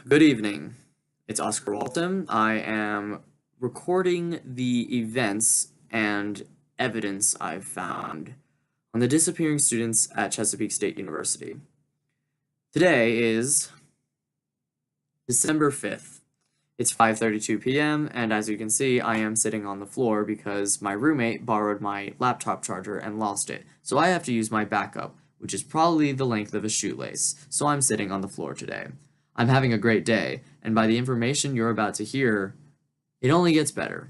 Good evening. It's Oscar Waltham. I am recording the events and evidence I've found on the disappearing students at Chesapeake State University. Today is December 5th. It's 5:32 p.m. and as you can see, I am sitting on the floor because my roommate borrowed my laptop charger and lost it. So I have to use my backup, which is probably the length of a shoelace. So I'm sitting on the floor today. I'm having a great day, and by the information you're about to hear, it only gets better.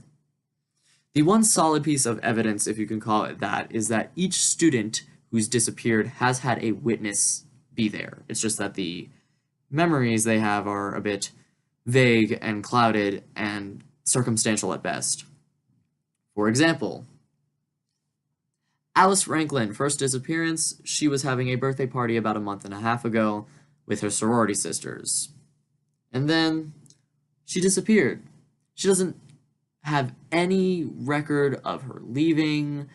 The one solid piece of evidence, if you can call it that, is that each student who's disappeared has had a witness be there. It's just that the memories they have are a bit vague and clouded and circumstantial at best. For example, Alice Franklin, first disappearance, she was having a birthday party about a month and a half ago with her sorority sisters. And then she disappeared. She doesn't have any record of her leaving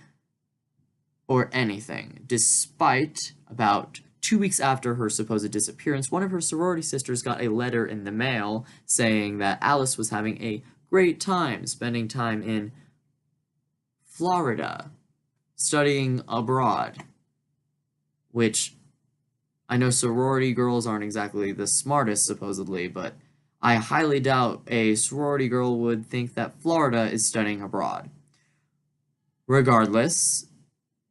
or anything, despite about 2 weeks after her supposed disappearance, one of her sorority sisters got a letter in the mail saying that Alice was having a great time spending time in Florida, studying abroad, which I know sorority girls aren't exactly the smartest, supposedly, but I highly doubt a sorority girl would think that Florida is studying abroad. Regardless,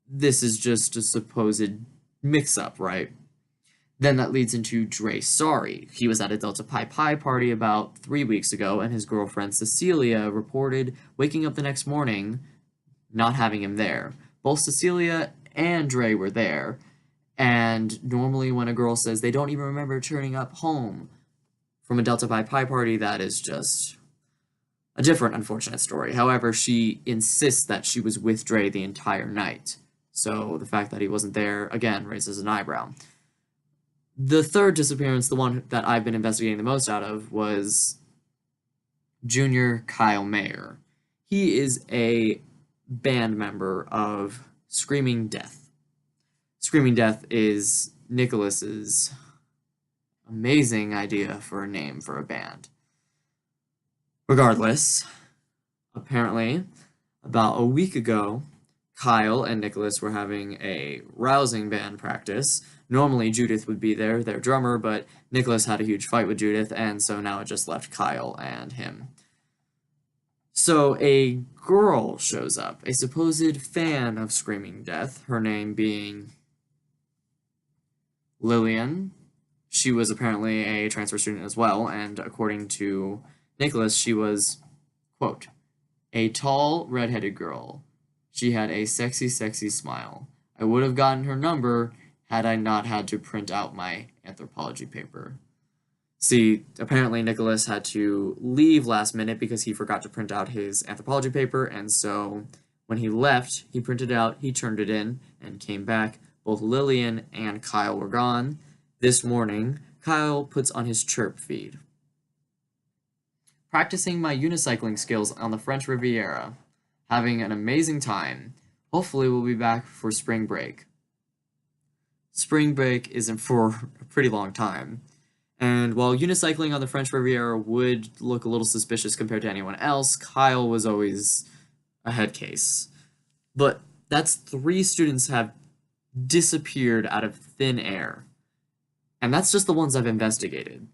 this is just a supposed mix-up, right? Then that leads into Dre Sorry. He was at a Delta Pi Pi party about 3 weeks ago, and his girlfriend Cecilia reported waking up the next morning not having him there. Both Cecilia and Dre were there, and normally when a girl says they don't even remember turning up home from a Delta Pi Pi party, that is just a different unfortunate story. However, she insists that she was with Dre the entire night. So the fact that he wasn't there, again, raises an eyebrow. The third disappearance, the one that I've been investigating the most out of, was Junior Kyle Mayer. He is a band member of Screaming Death. Screaming Death is Nicholas's amazing idea for a name for a band. Regardless, apparently, about a week ago, Kyle and Nicholas were having a rousing band practice. Normally Judith would be there, their drummer, but Nicholas had a huge fight with Judith, and so now it just left Kyle and him. So a girl shows up, a supposed fan of Screaming Death, her name being Lillian. She was apparently a transfer student as well, and according to Nicholas, she was, quote, a tall, red-headed girl. She had a sexy, sexy smile. I would have gotten her number had I not had to print out my anthropology paper. See, apparently Nicholas had to leave last minute because he forgot to print out his anthropology paper, and so when he left, he printed it out, he turned it in, and came back. Both Lillian and Kyle were gone. This morning, Kyle puts on his chirp feed. Practicing my unicycling skills on the French Riviera. Having an amazing time. Hopefully we'll be back for spring break. Spring break isn't for a pretty long time. And while unicycling on the French Riviera would look a little suspicious compared to anyone else, Kyle was always a head case. But that's 3 students have disappeared out of thin air. And that's just the ones I've investigated.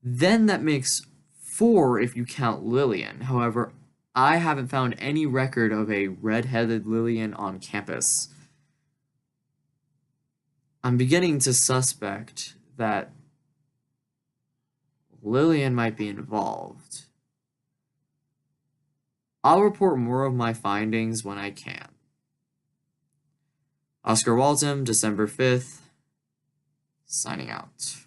Then that makes 4 if you count Lillian. However, I haven't found any record of a red-headed Lillian on campus. I'm beginning to suspect that Lillian might be involved. I'll report more of my findings when I can. Oscar Waltham, December 5th, signing out.